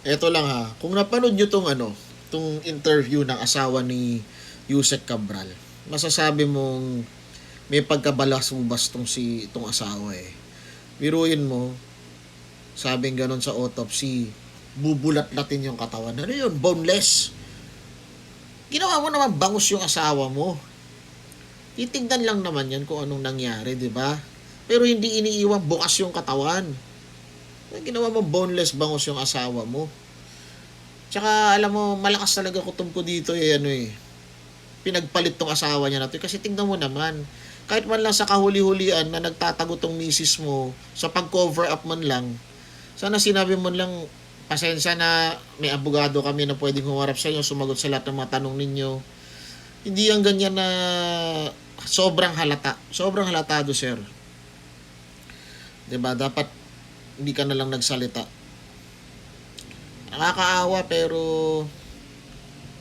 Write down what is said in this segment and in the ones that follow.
Eto lang ha, kung napanood nyo tong interview ng asawa ni Yusek Cabral, masasabi mong may pagkabalas-ubas tong asawa eh. Biruin mo, sabing ganon sa autopsy, bubulat-latin yung katawan. Ano yun? Boneless. Ginawa mo naman bangus yung asawa mo. Titignan lang naman yan kung anong nangyari, di ba? Pero hindi iniiwang bukas yung katawan. Ginawa mo boneless bangus yung asawa mo. Tsaka alam mo, malakas talaga kutob ko dito pinagpalit tong asawa niya na to. Kasi tingnan mo naman, kahit man lang sa kahuli-hulian na nagtatago tong misis mo, sa pag-cover up man lang, sana sinabi mo lang, pasensya na may abogado kami na pwedeng humarap sa inyo, sumagot sa lahat ng mga tanong ninyo. Hindi ang ganyan na sobrang halata. Sobrang halatado, sir. 'Di ba? Dapat hindi ka na lang nagsalita. Nakakaawa pero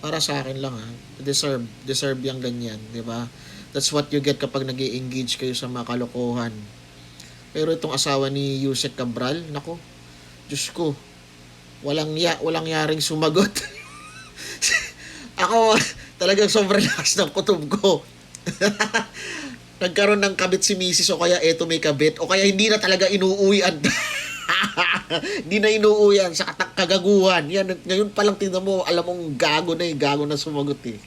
para sa akin lang ha. Deserve yang ganyan, 'di ba? That's what you get kapag nag-engage kayo sa mga kalokohan. Pero itong asawa ni Yusek Cabral, nako, Diyos ko, walang yaring sumagot. Ako, talagang sobrang lakas ng kutob ko. Nagkaroon ng kabit si misis o kaya eto may kabit o kaya hindi na talaga inuuwian. Hindi na inuuwian sa kagaguhan. Yan, ngayon pa lang tingnan mo, alam mong gago na sumagot eh.